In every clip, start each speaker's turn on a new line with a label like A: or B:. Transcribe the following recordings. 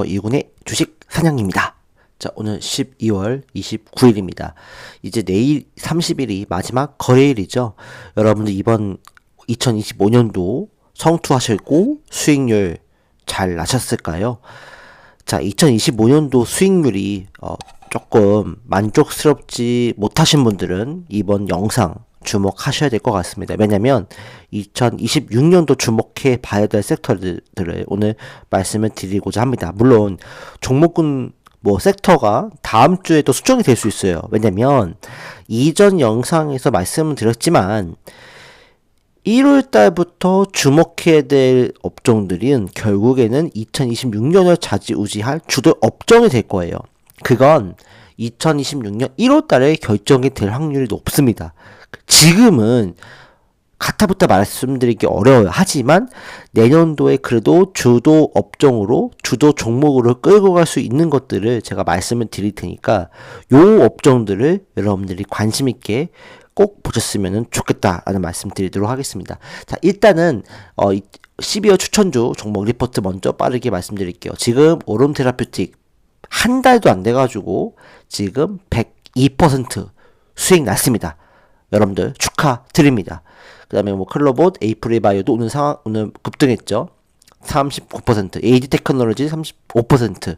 A: 이군의 주식 사냥입니다. 자, 오늘 12월 29일입니다. 이제 내일 30일이 마지막 거래일이죠. 여러분들 이번 2025년도 성투하셨고 수익률 잘 나셨을까요? 자, 2025년도 수익률이 조금 만족스럽지 못하신 분들은 이번 영상 주목하셔야 될 것 같습니다. 왜냐면 2026년도 주목해 봐야 될 섹터들을 오늘 말씀을 드리고자 합니다. 물론 종목군 섹터가 다음 주에도 수정이 될 수 있어요. 왜냐면 이전 영상에서 말씀을 드렸지만 1월 달부터 주목해야 될 업종들은 결국에는 2026년을 좌지우지할 주도 업종이 될 거예요. 그건 2026년 1월 달에 결정이 될 확률이 높습니다. 지금은 가타부터 말씀드리기 어려워요. 하지만 내년도에 그래도 주도 업종으로 주도 종목으로 끌고 갈 수 있는 것들을 제가 말씀을 드릴 테니까 요 업종들을 여러분들이 관심 있게 꼭 보셨으면 좋겠다라는 말씀 드리도록 하겠습니다. 자, 일단은 12월 추천주 종목 리포트 먼저 빠르게 말씀드릴게요. 지금 오름 테라퓨틱 한 달도 안 돼가지고 지금 102% 수익 났습니다. 여러분들 축하드립니다. 그 다음에 클로봇, 에이프리바이오도 오늘 급등했죠. 39%, AD 테크놀로지 35%,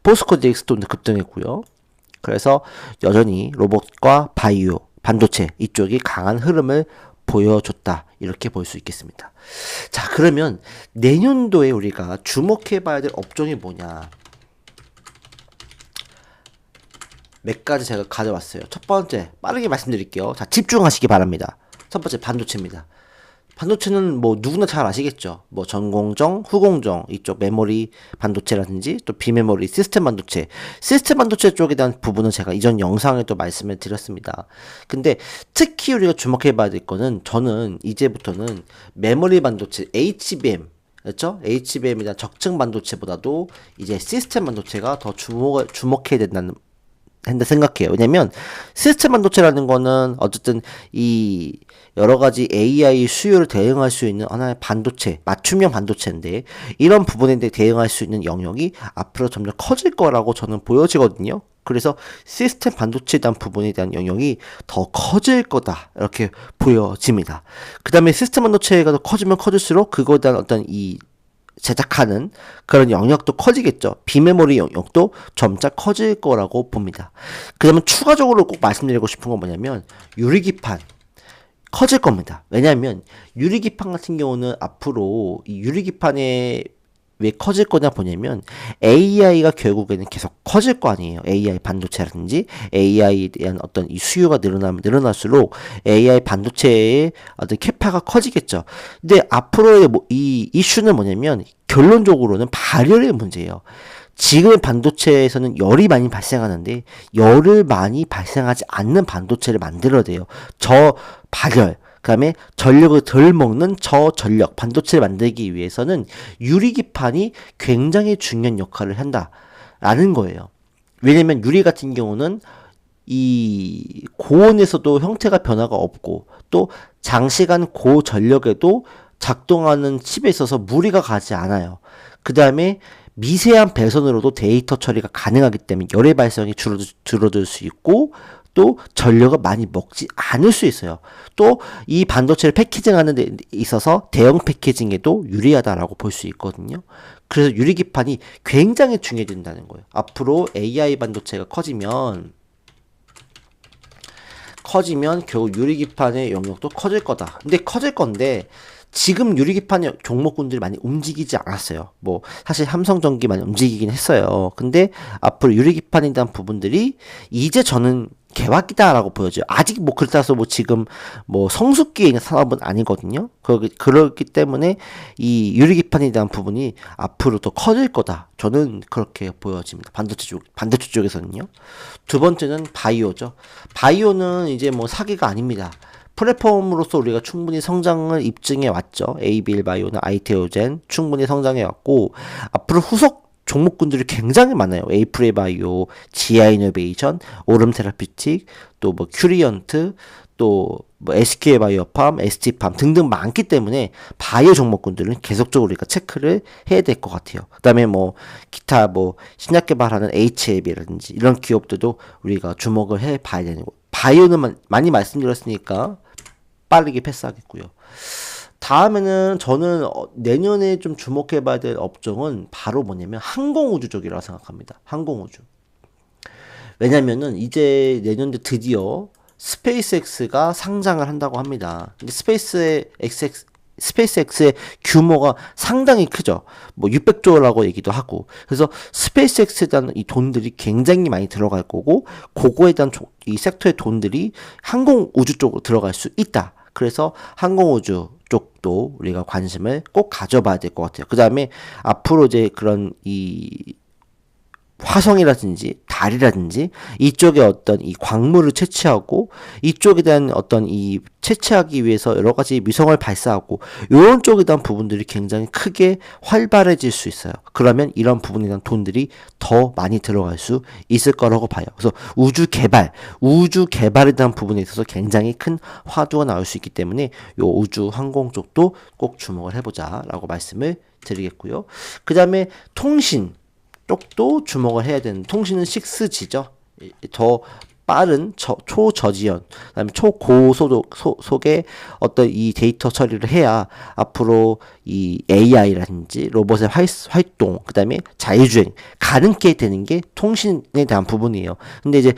A: 포스코 DX도 오늘 급등했고요. 그래서 여전히 로봇과 바이오, 반도체 이쪽이 강한 흐름을 보여줬다. 이렇게 볼 수 있겠습니다. 자, 그러면 내년도에 우리가 주목해봐야 될 업종이 뭐냐? 몇 가지 제가 가져왔어요. 첫 번째, 빠르게 말씀드릴게요. 자, 집중하시기 바랍니다. 첫 번째, 반도체입니다. 반도체는 누구나 잘 아시겠죠? 전공정, 후공정, 이쪽 메모리 반도체라든지 또 비메모리 시스템 반도체. 시스템 반도체 쪽에 대한 부분은 제가 이전 영상에 또 말씀을 드렸습니다. 근데 특히 우리가 주목해 봐야 될 거는 저는 이제부터는 메모리 반도체, HBM, 그렇죠? HBM이나 적층 반도체보다도 이제 시스템 반도체가 더 주목해야 된다는 생각해요. 왜냐면 시스템 반도체라는 거는 어쨌든 이 여러 가지 AI 수요를 대응할 수 있는 하나의 반도체, 맞춤형 반도체인데 이런 부분에 대해 대응할 수 있는 영역이 앞으로 점점 커질 거라고 저는 보여지거든요. 그래서 시스템 반도체에 대한 부분에 대한 영역이 더 커질 거다 이렇게 보여집니다. 그 다음에 시스템 반도체가 더 커지면 커질수록 그거에 대한 어떤 이 제작하는 그런 영역도 커지겠죠. 비메모리 영역도 점차 커질 거라고 봅니다. 그 다음에 추가적으로 꼭 말씀드리고 싶은 건 뭐냐면 유리기판 커질 겁니다. 왜냐하면 유리기판 같은 경우는 앞으로 이 유리기판에 왜 커질 거냐 보냐면 AI가 결국에는 계속 커질 거 아니에요. AI 반도체라든지 AI에 대한 어떤 이 수요가 늘어날수록 AI 반도체의 어떤 캐파가 커지겠죠. 근데 앞으로의 이 이슈는 뭐냐면 결론적으로는 발열의 문제예요. 지금 반도체에서는 열이 많이 발생하는데 열을 많이 발생하지 않는 반도체를 만들어야 돼요. 저발열 그 다음에 전력을 덜 먹는 저전력 반도체를 만들기 위해서는 유리기판이 굉장히 중요한 역할을 한다라는 거예요. 왜냐면 유리 같은 경우는 이 고온에서도 형태가 변화가 없고 또 장시간 고전력에도 작동하는 칩에 있어서 무리가 가지 않아요. 그 다음에 미세한 배선으로도 데이터 처리가 가능하기 때문에 열의 발생이 줄어들 수 있고 또 전력을 많이 먹지 않을 수 있어요. 또 이 반도체를 패키징하는 데 있어서 대형 패키징에도 유리하다라고 볼 수 있거든요. 그래서 유리기판이 굉장히 중요해진다는 거예요. 앞으로 AI 반도체가 커지면 결국 유리기판의 영역도 커질 거다. 근데 커질 건데 지금 유리기판 종목군들이 많이 움직이지 않았어요. 사실 삼성전기 많이 움직이긴 했어요. 근데 앞으로 유리기판에 대한 부분들이 이제 저는 개화기다라고 보여져요. 아직 그렇다고 해서 지금 성숙기에 있는 산업은 아니거든요. 그렇기 때문에 이 유리기판에 대한 부분이 앞으로 더 커질 거다. 저는 그렇게 보여집니다. 반도체 쪽에서는요. 두 번째는 바이오죠. 바이오는 이제 사기가 아닙니다. 플랫폼으로서 우리가 충분히 성장을 입증해 왔죠. ABL 바이오나 아이테오젠 충분히 성장해 왔고 앞으로 후속 종목군들이 굉장히 많아요. 에이프리 바이오, 지아 이노베이션, 오름 테라피틱, 또 큐리언트, 또 뭐 SK바이오팜, ST팜 등등 많기 때문에 바이오 종목군들은 계속적으로 우리가 체크를 해야 될 것 같아요. 그다음에 뭐 기타 뭐 신약 개발하는 HLB라든지 이런 기업들도 우리가 주목을 해 봐야 되는 거. 바이오는 많이 말씀드렸으니까 빠르게 패스하겠고요. 다음에는 저는 내년에 좀 주목해 봐야 될 업종은 바로 뭐냐면 항공우주 쪽이라고 생각합니다. 항공우주. 왜냐면은 이제 내년에 드디어 스페이스X가 상장을 한다고 합니다. 근데 스페이스X의 규모가 상당히 크죠. 뭐 600조라고 얘기도 하고. 그래서 스페이스X에 대한 이 돈들이 굉장히 많이 들어갈 거고, 그거에 대한 이 섹터의 돈들이 항공우주 쪽으로 들어갈 수 있다. 그래서 항공우주 쪽도 우리가 관심을 꼭 가져봐야 될 것 같아요. 그 다음에 앞으로 이제 그런 이 화성이라든지 달이라든지 이쪽에 어떤 이 광물을 채취하고 이쪽에 대한 어떤 이 채취하기 위해서 여러 가지 위성을 발사하고 이런 쪽에 대한 부분들이 굉장히 크게 활발해질 수 있어요. 그러면 이런 부분에 대한 돈들이 더 많이 들어갈 수 있을 거라고 봐요. 그래서 우주 개발에 대한 부분에 있어서 굉장히 큰 화두가 나올 수 있기 때문에 요 우주 항공 쪽도 꼭 주목을 해보자라고 말씀을 드리겠고요. 그 다음에 통신 쪽도 주목을 해야 되는, 통신은 6G죠. 더 빠른 초저지연, 그다음에 초고속의 어떤 이 데이터 처리를 해야 앞으로 이 AI라든지 로봇의 활동, 그다음에 자율주행 가능케 되는 게 통신에 대한 부분이에요. 근데 이제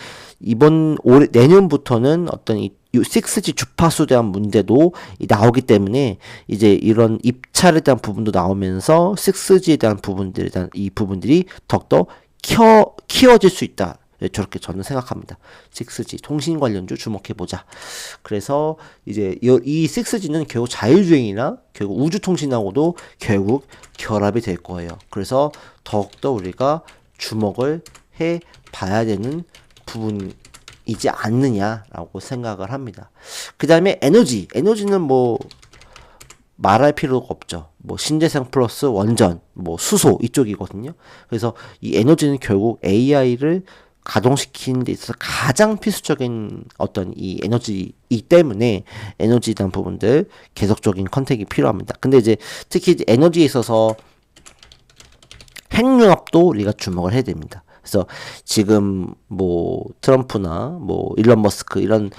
A: 올해 내년부터는 어떤 이 6G 주파수에 대한 문제도 나오기 때문에 이제 이런 입찰에 대한 부분도 나오면서 6G에 대한 부분들이 더욱더 키워질 수 있다. 저렇게 저는 생각합니다. 6G 통신 관련주 주목해보자. 그래서 이제 이 6G는 결국 자율주행이나 결국 우주통신하고도 결국 결합이 될 거예요. 그래서 더욱더 우리가 주목을 해봐야 되는 부분이지 않느냐라고 생각을 합니다. 그 다음에 에너지는 뭐 말할 필요가 없죠. 뭐 신재생 플러스 원전, 뭐 수소 이쪽이거든요. 그래서 이 에너지는 결국 AI를 가동시키는 데 있어서 가장 필수적인 어떤 이 에너지이기 때문에 에너지에 대한 부분들 계속적인 컨택이 필요합니다. 근데 이제 특히 이제 에너지에 있어서 핵융합도 우리가 주목을 해야 됩니다. 그래서 지금 뭐 트럼프나 뭐 일론 머스크 이런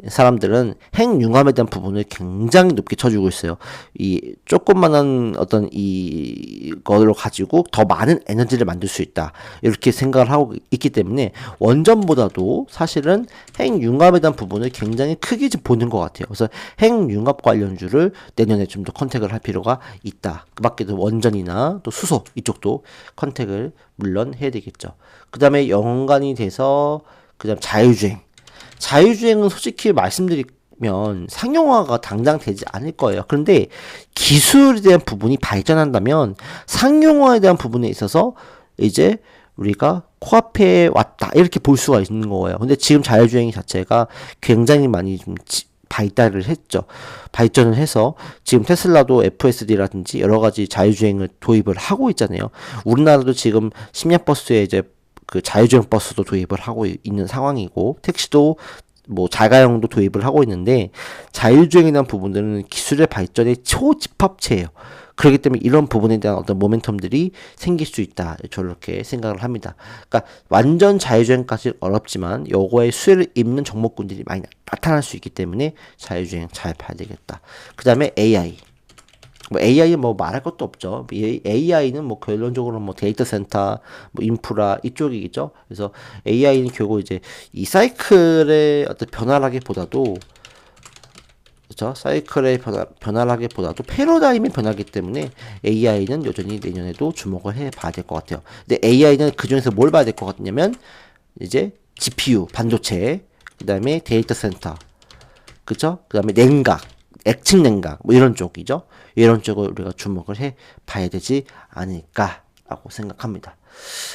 A: 사람들은 핵융합에 대한 부분을 굉장히 높게 쳐주고 있어요. 이 조그만한 어떤 이거를 가지고 더 많은 에너지를 만들 수 있다. 이렇게 생각을 하고 있기 때문에 원전보다도 사실은 핵융합에 대한 부분을 굉장히 크게 보는 것 같아요. 그래서 핵융합 관련주를 내년에 좀 더 컨택을 할 필요가 있다. 그 밖에도 원전이나 또 수소 이쪽도 컨택을 물론 해야 되겠죠. 그 다음에 연관이 돼서 그 다음 자율주행은 솔직히 말씀드리면 상용화가 당장 되지 않을 거예요. 그런데 기술에 대한 부분이 발전한다면 상용화에 대한 부분에 있어서 이제 우리가 코앞에 왔다 이렇게 볼 수가 있는 거예요. 근데 지금 자율주행 자체가 굉장히 많이 좀 발전을 해서 지금 테슬라도 FSD라든지 여러 가지 자율주행을 도입을 하고 있잖아요. 우리나라도 지금 심야버스에 이제 그 자율주행 버스도 도입을 하고 있는 상황이고 택시도 뭐 자가용도 도입을 하고 있는데 자율주행에 대한 부분들은 기술의 발전의 초집합체예요. 그렇기 때문에 이런 부분에 대한 어떤 모멘텀들이 생길 수 있다. 저렇게 생각을 합니다. 그러니까 완전 자율주행까지 어렵지만 요거에 수혜를 입는 종목군들이 많이 나타날 수 있기 때문에 자율주행 잘 봐야 되겠다. 그 다음에 AI. 뭐 AI는 뭐 말할 것도 없죠. AI는 뭐 결론적으로 뭐 데이터 센터, 뭐 인프라 이쪽이겠죠. 그래서 AI는 결국 이제 이 사이클의 어떤 변화라기보다도 그렇죠. 사이클의 변화라기보다도 패러다임이 변하기 때문에 AI는 여전히 내년에도 주목을 해봐야 될 것 같아요. 근데 AI는 그 중에서 뭘 봐야 될 것 같냐면 이제 GPU 반도체, 그 다음에 데이터 센터, 그렇죠. 그 다음에 냉각. 액침 냉각 뭐 이런 쪽이죠. 이런 쪽을 우리가 주목을 해 봐야 되지 않을까라고 생각합니다.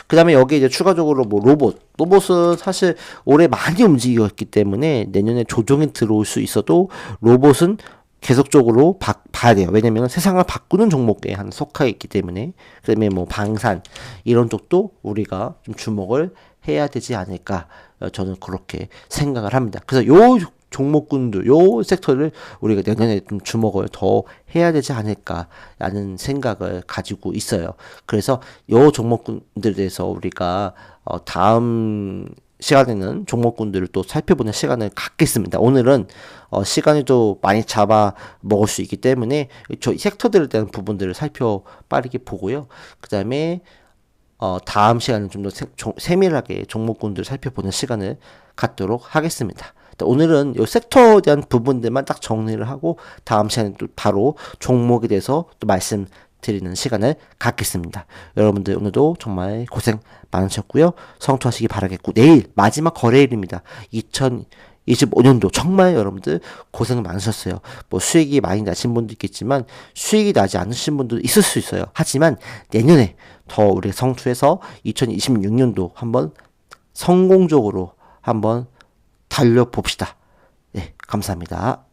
A: 그 다음에 여기 이제 추가적으로 뭐 로봇은 사실 올해 많이 움직였기 때문에 내년에 조정이 들어올 수 있어도 로봇은 계속적으로 봐야 돼요. 왜냐면 세상을 바꾸는 종목에 한 속해 있기 때문에. 그다음에 뭐 방산 이런 쪽도 우리가 좀 주목을 해야 되지 않을까 저는 그렇게 생각을 합니다. 그래서 요 종목군들 요 섹터를 우리가 내년에 좀 주목을 더 해야 되지 않을까라는 생각을 가지고 있어요. 그래서 요 종목군들에 대해서 우리가 다음 시간에는 종목군들을 또 살펴보는 시간을 갖겠습니다. 오늘은 시간이 또 많이 잡아 먹을 수 있기 때문에 저 섹터들에 대한 부분들을 빠르게 보고요. 그 다음에 다음 시간에 좀 더 세밀하게 종목군들을 살펴보는 시간을 갖도록 하겠습니다. 오늘은 이 섹터에 대한 부분들만 딱 정리를 하고 다음 시간에 또 바로 종목에 대해서 또 말씀드리는 시간을 갖겠습니다. 여러분들 오늘도 정말 고생 많으셨고요. 성투하시기 바라겠고 내일 마지막 거래일입니다. 2025년도 정말 여러분들 고생 많으셨어요. 뭐 수익이 많이 나신 분도 있겠지만 수익이 나지 않으신 분도 있을 수 있어요. 하지만 내년에 더 우리 성투해서 2026년도 한번 성공적으로 한번 달려봅시다. 네, 감사합니다.